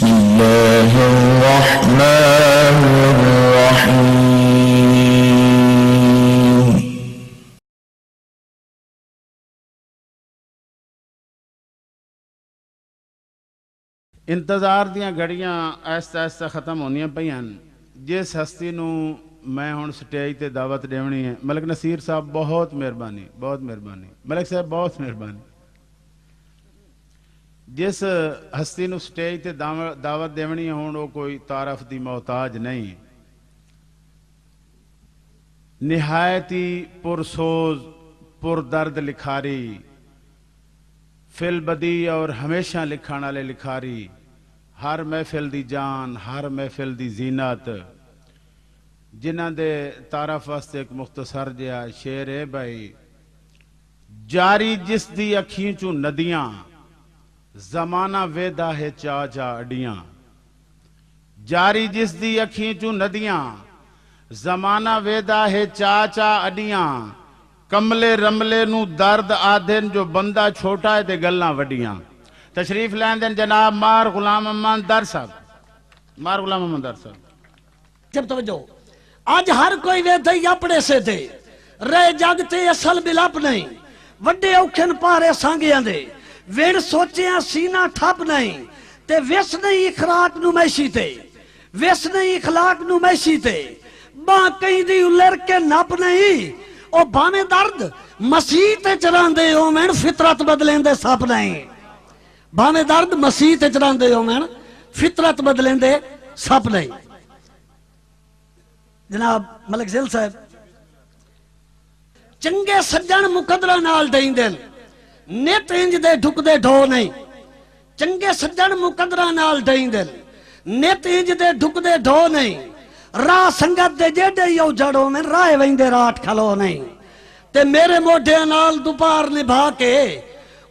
بسم اللہ الرحمن الرحیم۔ انتظار دیاں گھڑیاں آہستہ آہستہ ختم ہونیاں پئیاں۔ جس ہستی نو میں ہن سٹیج تے دعوت دیونی ہے، ملک نصیر صاحب بہت مہربانی، بہت مہربانی ملک صاحب، بہت مہربانی۔ جس ہستی نو سٹیج تے دعوت دیونی ہے ہن وہ کوئی تعارف دی محتاج نہیں، نہایتی پرسوز پردرد لکھاری، فی البدی اور ہمیشہ لکھان والے لکھاری، ہر محفل دی جان، ہر محفل دی زینت، جنہاں دے تعارف واسطے ایک مختصر جہا شعر ہے بھائی۔ جاری جس دی اکھیں چوں ندیاں، زمانہ ویدا ہے چا چا اڈیاں۔ جاری جس دی اکھیں چوں ندیاں، زمانہ ویدا ہے چا چا اڈیاں۔ کملے رملے نو درد آدھن جو بندہ چھوٹا ہے تے گلاں وڈیاں۔ تشریف لین دین جناب مار غلام محمد در صاحب، مار غلام محمد در صاحب۔ جب توجہ آج ہر کوئی ویدھے اپنے سے دے رہ جاگتے اصل بلپ نہیں، وڈے اوکھن پارے سانگیاں دے ویڑ سوچیاں سینہ ٹھپ نہیں، تے ویس نہیں اخلاق نمیشی تے، ویس نہیں اخلاق نمیشی تے، باں کہیں دی لر کے نپ نہیں، او بانے درد مسیح تے چران دے اومین فطرت بدلیں دے سپ نہیں۔ بانے درد مسیح تے چران دے اومین فطرت بدلیں دے سپ نہیں۔ جناب ملک ذیل صاحب، چنگے سجن مقدرہ نال دیں دن، نیت انج دے ڈھک دے ڈھو نہیں۔ چنگے سجن مقدرہ نال دیں دن، نیت انج دے ڈھک دے ڈھو نہیں۔ راہ سنگت دے جیڑے یو جڑوں میں راہ ویندے راٹ کھلو نہیں۔ تے میرے موڈے نال دوپار نبھا کے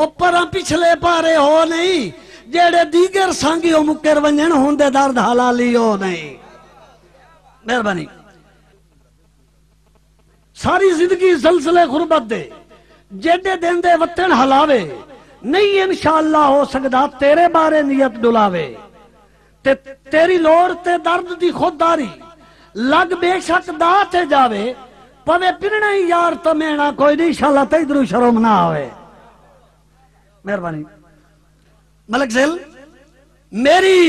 اوپراں پچھلے پارے ہو نہیں، جیڑے دیگر سانگیوں مکر ونجن ہوندے درد حلالی ہو نہیں۔ مہربانی۔ ساری زندگی زلزلے غربت دے جیڑے دین دے وطن حلاوے، نہیں انشاءاللہ ہو سکدا تیرے بارے نیت ڈلاوے۔ تے تیری لوڑ تے درد دی خودداری لگ بے شک دا تے جاوے، پوے پرنا ہی یار تمینا کوئی نہیں، انشاءاللہ تے ادھر شرم نہ آوے۔ مہربانی۔ ملک ذیل، میری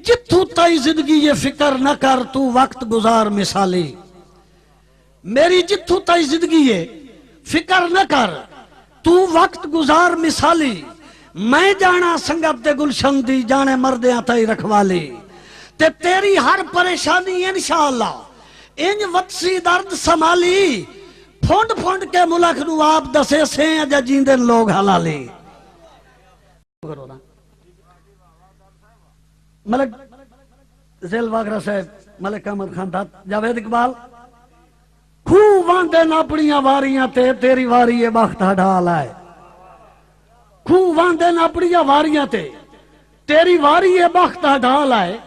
جتھو تائی زندگی یہ فکر نہ کر تو وقت گزار مثالی۔ میری جتھو تائی زندگی یہ فکر نہ کر تو وقت گزار مثالی۔ میں جانا سنگت دے گلشن دی جانے مردیاں تائی رکھوالی۔ تے تیری ہر پریشانی انشاءاللہ انج وطسی درد سمالی، پھونڈ پھونڈ کے ملک نو آپ دسے سے اجا جیندن لوگ حلالی۔ ملک ذیل واگرہ صاحب، ملک احمد خان دات، جاوید اقبال، کھو واندے ناپڑیاں واریاں تے تیری واری یہ بخت ہڈال آئے۔ کھو واندے ناپڑیاں واریاں تے تیری واری یہ بخت ہڈال آئے۔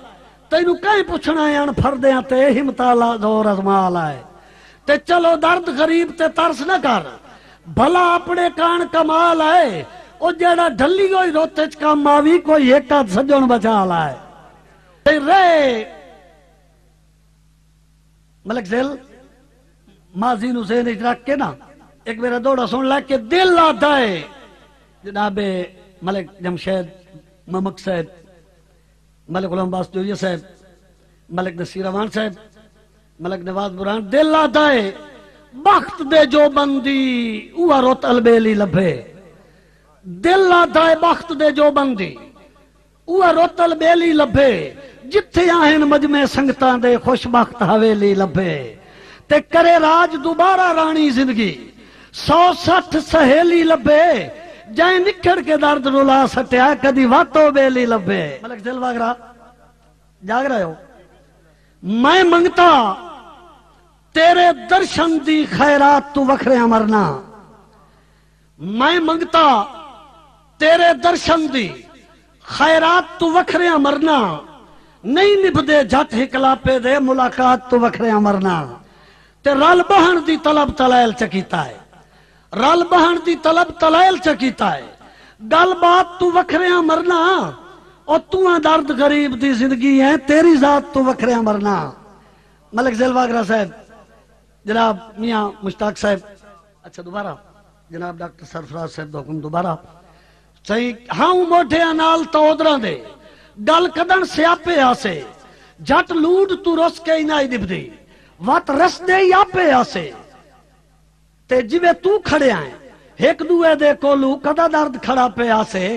تینو کہیں پوچھنا ہے ان پھردیاں تے ہمتالا زور ازمال آئے۔ تے چلو درد غریب تے ترس نہ کر، بھلا اپنے کان کمال آئے۔ او جیڑا ڈھلی ہوئی روتے چکا ماوی کوئی ایک آدھ سجن بچا لائے۔ رے ملک ذیل ماضی نو ذہن اچ رکھ کے نا ایک میرا دوڑا سن لائے کہ دل آتا ہے۔ جناب ملک جمشید ممک صاحب، ملک غلام عباس جوریہ صاحب، ملک نصیر اوان صاحب، ملک نواز برہان، دل آتا ہے بخت دے جو بندی اوہ روت البیلی لبھے۔ دل آتا ہے بخت دے جو بندی اوہ روت البیلی لبھے، جتھے آہن مجمع سنگتاں دے خوش بخت حویلی لبھے۔ تے کرے راج دوبارہ رانی زندگی 160 سہیلی لبھے، جائیں نکھڑ کے درد رلا سٹیا کدی واتو بیلی لبھے۔ ملک ذیل واگرہ جاگ رہے ہو، میں منگتا تیرے درشن دی خیرات تو وکھرے مرنا۔ میں منگتا تیرے درشن دی خیرات تو وکھرے مرنا، نہیں نبھدے جھٹ ہکلاپے دے ملاقات تو وکھرے مرنا۔ تے رل بہن دی طلب تلیل چکیتا ہے، رل بہن دی طلب تلیل چکیتا ہے، گل بات تو وکھریاں مرنا، اور تو درد غریب دی زندگی ہے تیری ذات تو وکھریا مرنا. ملک ذیل واگرہ صاحب، جناب میاں مشتاق صاحب، اچھا دوبارہ جناب ڈاکٹر سرفراز صاحب دا حکم دوبارہ صحیح. ہاں موٹھے نال تودراں دے گل کدن سیاپے آسے جٹ لوڈ تو رس کے نائی نبدی وات رس دے یاپے آسے تے جوے تو کھڑے آئیں ایک دوے دے کولو کدا درد کھڑا پہ آسے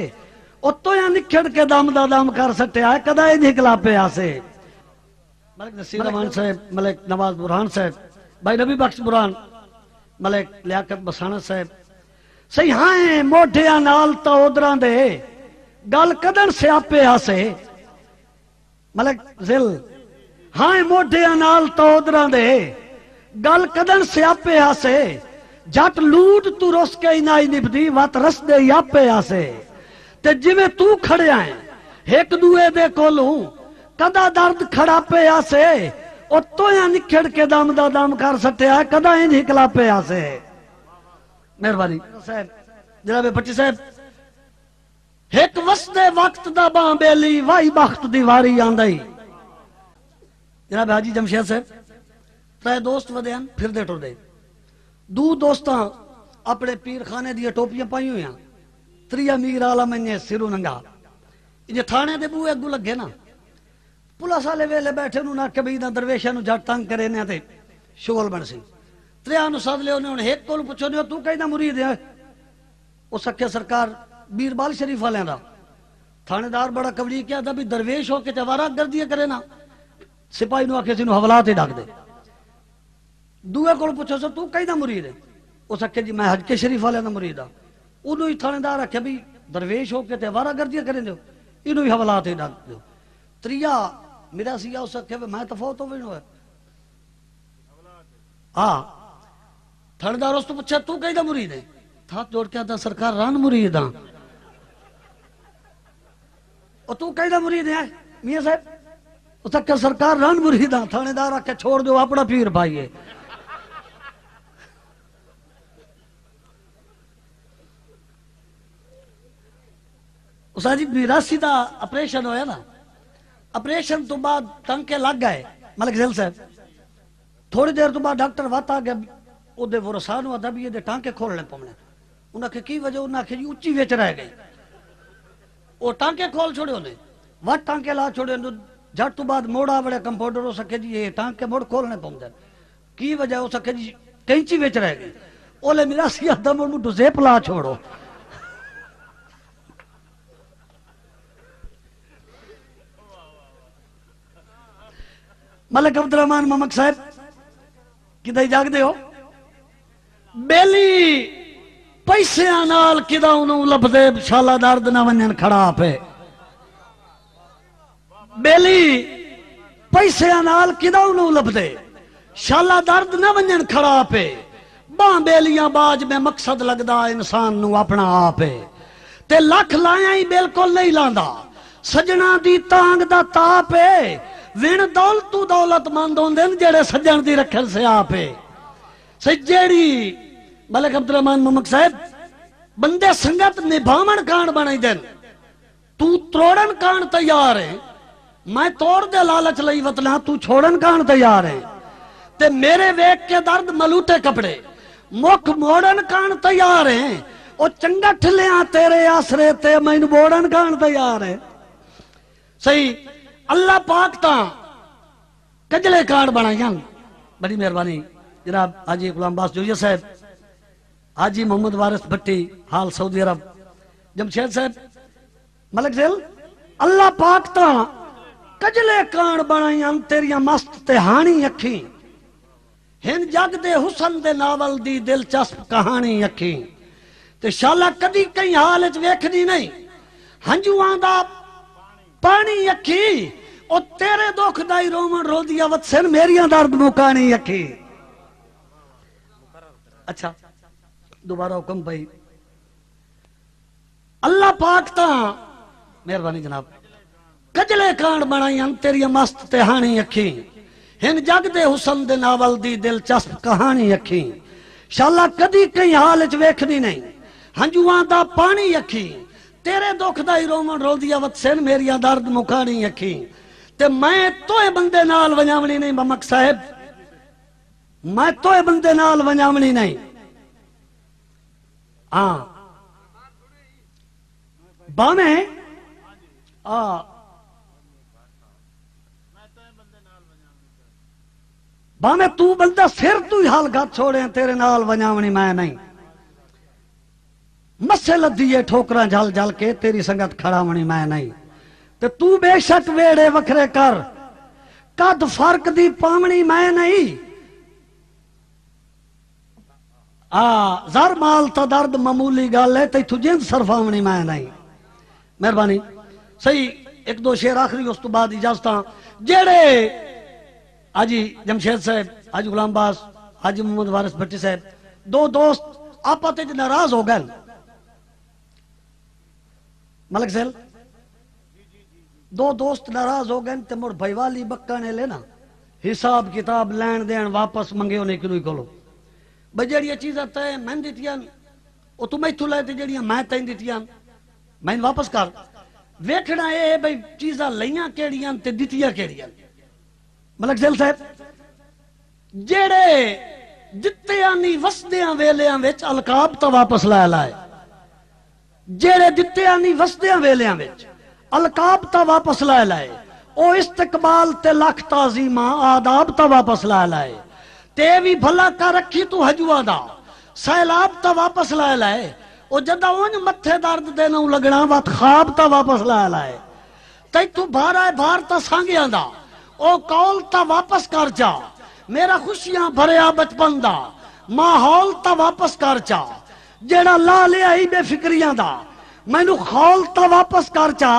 اتو یا نکھڑ کے دم دا دم کر سٹے آئے کدا ہی نکلا پہ آسے. ملک نصیر امان صاحب، ملک نواز برہان صاحب، بھائی نبی بخش برہان، ملک لیاقت بسانہ صاحب صحیح. ہاں موٹھیاں نال تودراں دے گل کدن سیاپے آسے ملک ذل. ہاں موٹھیاں نال تودراں دے گل کدن سیاپے آسے جٹ لوڈ تو رس کے نائی نبدی وات رس دے یاپے آسے تے جویں تو کھڑے آئیں ایک دوے دے کولوں کدا درد کھڑا پہ آسے اتو یا نکھڑ کے دم دا دم کر سٹے آئے کدا ہی نکلا پہ آسے. مہربانی صاحب جناب بچی صاحب. ایک وسدے وقت دا باں بیلی وائی بخت دی واری آندائی. جناب حاجی جمشید صاحب ترے دوست ودیاں پھر دے ٹر دے دو دوستاں اپنے پیر خانے دی ٹوپیاں پائی ہوئی ہیں تریا میر عالم انجے سرو ننگا یہ تھانے دے بوئے اگو لگے نا پولا سالے ویلے بیٹھے نو نا کبھی دا درویشہ نو جٹ تنگ کرے نے تے شغل بن سی تریا نو ساتھ لے انہیں ایک کول پچھو نے تو کہیں دا مرید ہے او سکھے سرکار بیربال شریف والے دا تھانے دار بڑا کبھی کیا دا بھی درویش ہو کے چوارا گردیے کرے نا سپاہی نو آکھے سی نو حوالات ہی ڈاک دے. دوے کول پوچھو سو تو کہیں دا مرید ہے او سکھے جی میں حج کے شریف والے دا مرید ہاں. انہوں ہی تھانے دار آکھے بھی درویش ہو کے تیوارا گردیے کریں دیو انہوں ہی حوالات ہی ڈاک دیو. تریا میرا سیاہ ہو سکھے میں تفوت ہو بینو ہے ہاں تھانے دار اس تو پوچھا تو کہیں دا مرید ہے تھا جوڑ کے آتا سرکار ران مرید ہاں اور تو کہیں دا مرید ہے میاں صاحب اس تک کہ سرکار ران مرید ہاں. تھانے دار آکے چھوڑ دو اپنا پیر بھائیے. اسا جی میراسی دا اپریشن ہویا نا اپریشن تو بعد ٹنکے لگ گئے ملک ذیل صاحب تھوڑی دیر تو بعد ڈاکٹر وات آ گیا او دے ورسان ہوا تھا بھی یہ دے ٹانکے کھولنے پونے انہاں کہ کی وجہ انہاں کہ اچھی ویچ رہ گئی او ٹانکے کھول چھوڑے انہیں وات ٹانکے لا چھوڑے جٹ تو بعد موڑا بڑے کمپاؤنڈر ہو سکے جی یہ ٹانکے موڑ کھولنے پونے کی وجہ ہو سکے جی کینچی ویچ رہ گئی اولے میرا سیاہ دم مٹو زیپ لا چھوڑو. ملک عبدالرحمن محمد صاحب کدھائی جاگ دے ہو بیلی پیسے آنال کدھا انہوں لب دے شالا درد نہ ونین کھڑا پہ بیلی پیسے آنال کدھا انہوں لب دے شالا درد نہ ونین کھڑا پہ باں بیلیاں باج میں مقصد لگدا انسان نو اپنا آپے تے لکھ لائیں ہی بالکل نہیں لاندا سجنا دی تانگ دا تاپے وین دولتو دولت مند ہوندن جڑے سجن دی رکھن سے آپے سجیڑی ملک عبدالرحمن محمد صاحب بندے سنگت نبھامن کان بنائی دن تو تروڑن کان تیار ہے میں توڑ دے لالچ لئی وطنا تو چھوڑن کان تیار ہے تے میرے ویک کے درد ملوٹے کپڑے مکھ موڑن کان تیار ہیں او چنگا ٹھلیاں تیرے آسرے تے میں بوڑن کان تیار ہے. صحیح اللہ پاک تا کجلے کارڈ بنائیں بڑی مہربانی جناب حاجی غلام باس جویہ صاحب حاجی محمد وارث بھٹی حال سعودی عرب جمشید صاحب ملک ذیل اللہ پاک تا کجلے کارڈ بنائیں تیریاں مست تہانی اکھیں ہن جگ دے حسن دے ناول دی دلچسپ کہانی اکھیں تے شالا کدی کئی حالت ویکھنی نہیں ہنجوان دا پانی اکھی او تیرے دکھ دائی رومن رو دیا وطسن میریاں درد مکانی اکھی. اچھا دوبارہ حکم بھائی اللہ پاک تا مہربانی جناب کجلے کانڈ بنائیں تیریاں مست تہانی اکھی ہن جگ دے حسن دے ناول دی دلچسپ کہانی اکھی شالا کدی کئی حال وچ ویکھنی نہیں ہنجوان دا پانی اکھی تیرے دکھ دا ہی رومن رو دیا وطسن میریاں درد مکانی اکھی تے میں توئے بندے نال ونجاونی نہیں ممک صاحب میں توئے بندے نال ونجاونی نہیں ہاں بانے بانے تو بندہ پھر تو ہی حال گھت چھوڑے تیرے نال ونجاونی میں نہیں مسے لدیے ٹھوکراں جھل جھل کے تیری سنگت کھڑا منی میں نہیں تے تو بے شک ویڑے وکھرے کر قد فرق دی پامنی میں نہیں زر مال تا درد معمولی گل ہے تے جنس صرفاونی میں نہیں مہربانی صحیح ایک دو شعر آخری اس تو بعد اجازتاں جیڑے حاجی جمشید صاحب حاجی غلام باس حاجی محمد وارث بھٹی صاحب دو دوست آپا تے ناراض ہو گئے ملک سیل دو دوست ناراض ہو گئے تے مڑ بھائی والی بکانے لینا حساب کتاب لین دین واپس منگے ہونے کی روئی کولو بھائی جیڑی چیزیں تے میں دیتیاں او تو میں تو لائے تے جیڑیاں میں تے دیتیاں میں واپس کر ویکھنا اے بھائی چیزاں لیاں کیڑیاں تے دیتیاں کیڑیاں ملک سیل صاحب جیڑے دتیاں نہیں وسدیاں ویلیاں وچ القاب تا واپس لائے لائے جیڑے دتیاں نہیں وسدیاں ویلیاں وچ القاب تا واپس لائے لائے او استقبال تے لکھ تعظیمہ آداب تا واپس لائے لائے تے بھی بھلا کا رکھی تو حجوہ دا سیلاب تا واپس لائے لائے او جدہ اونج متھے درد دینا لگنا وات خواب تا واپس لائے لائے تے تو بھارا ہے بھار تا سانگیاں دا او کول تا واپس کر جا میرا خوشیاں بھریا بچپن دا ماحول تا واپس کر جا جیڑا لا لیا ہی بے فکریاں دا میں نو خول تا واپس کر چا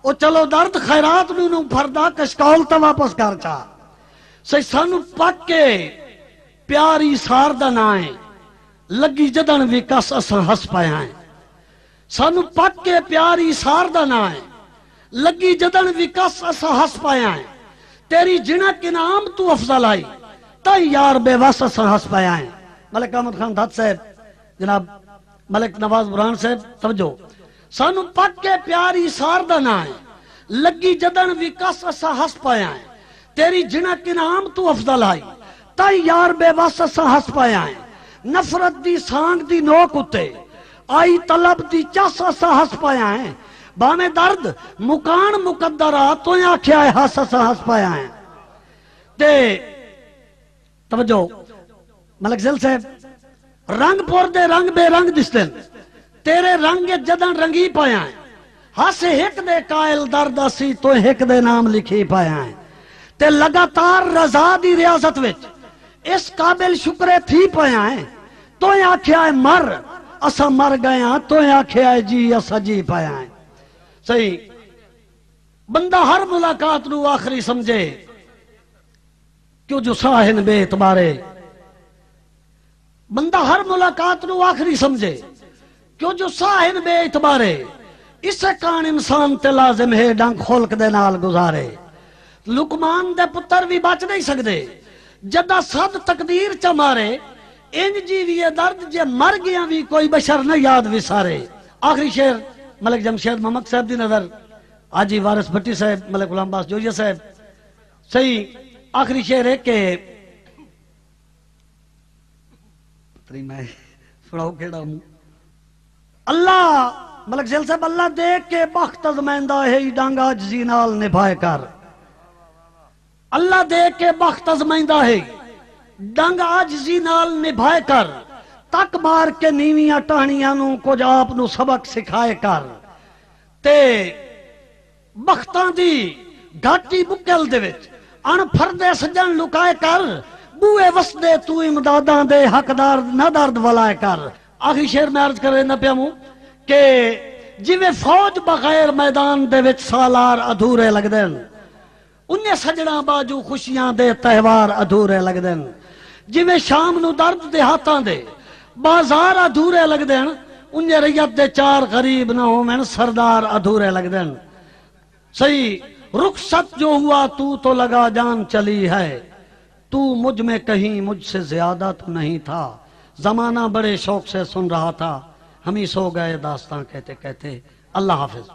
او چلو درد خیرات نو پھردا کشکول تا واپس کر چا سی سانو پک کے پیاری سار دا نائیں لگی جدن وی کس اساں ہس پایا ہیں سانو پک کے پیاری سار دا نائیں لگی جدن وی کس اساں ہس پایا ہیں تیری جنک انعام تو افضل آئی تائی یار بے وس اساں ہس پایا ہیں ملک احمد خان دھت صاحب جناب ملک نواز برہان صاحب توجہ سانو پک کے پیاری ساردنا ہے لگی جدن وی کس اسا ہس پایا ہے تیری جنک انعام تو افضل آئی تائی یار بے وس اسا ہس پایا ہے نفرت دی سانگ دی نوک اتے آئی طلب دی چس اسا ہس پایا ہے بانے درد مکان مقدرات تو یا کیا ہے ہس اسا ہس پایا ہے تے توجہ ملک زل صاحب رنگ پور دے رنگ بے رنگ دستن تیرے رنگ جدن رنگی پایا ہے ہس ہک دے قائل درد اسی تو ہک دے نام لکھی پایا ہے تے لگاتار رضا دی ریاضت وچ اس قابل شکرے تھی پایا ہے تو آکھیا ہے مر اسا مر گیا تو آکھیا ہے جی اسا جی پایا ہے صحیح بندہ ہر ملاقات نو آخری سمجھے کیوں جو ساہن بے اعتبارے بندہ ہر ملاقات نو آخری سمجھے کیوں جو ساہن بے اعتبارے اسے کان انسان تے لازم ہے ڈنگ خلق دے نال گزارے لقمان دے پتر بھی بچ نہیں سکدے جدہ صد تقدیر چا مارے انج جیوی درد جے مر گیا بھی کوئی بشر نہ یاد وسارے آخری شعر ملک جمشید محمد صاحب دی نظر حاجی وارث بھٹی صاحب ملک غلام باس جوجیہ صاحب صحیح آخری شعر ہے کہ میں سناؤ کیڑا ہوں اللہ ملک زیل صاحب اللہ دیکھ کے بخت ازمائندہ ہے ڈانگ عاجزی نال نبھائے کر اللہ دیکھ کے بخت ازمائندہ ہے ڈانگ عاجزی نال نبھائے کر تک مار کے نیویاں ٹہنیاں نو کچھ آپ نو سبق سکھائے کر تے بختاں دی گھاٹی بکل دے وچ ان پھردے سجن لکائے کر بوئے وسدے تو امداداں دے حقدار نہ درد والائے کر آخری شعر میں عرض کرے نہ پیاموں کہ جویں فوج بغیر میدان دے وچ سالار ادھورے لگ دین انہیں سجڑاں باجو خوشیاں دے تہوار ادھورے لگ دین جویں شام نو درد دے ہاتھاں دے بازار ادھورے لگ دین انہیں ریت دے چار غریب نہ ہو میں سردار ادھورے لگ دین صحیح رخصت جو ہوا تو لگا جان چلی ہے تو مجھ میں کہیں مجھ سے زیادہ تو نہیں تھا زمانہ بڑے شوق سے سن رہا تھا ہم ہی سو گئے داستان کہتے کہتے اللہ حافظ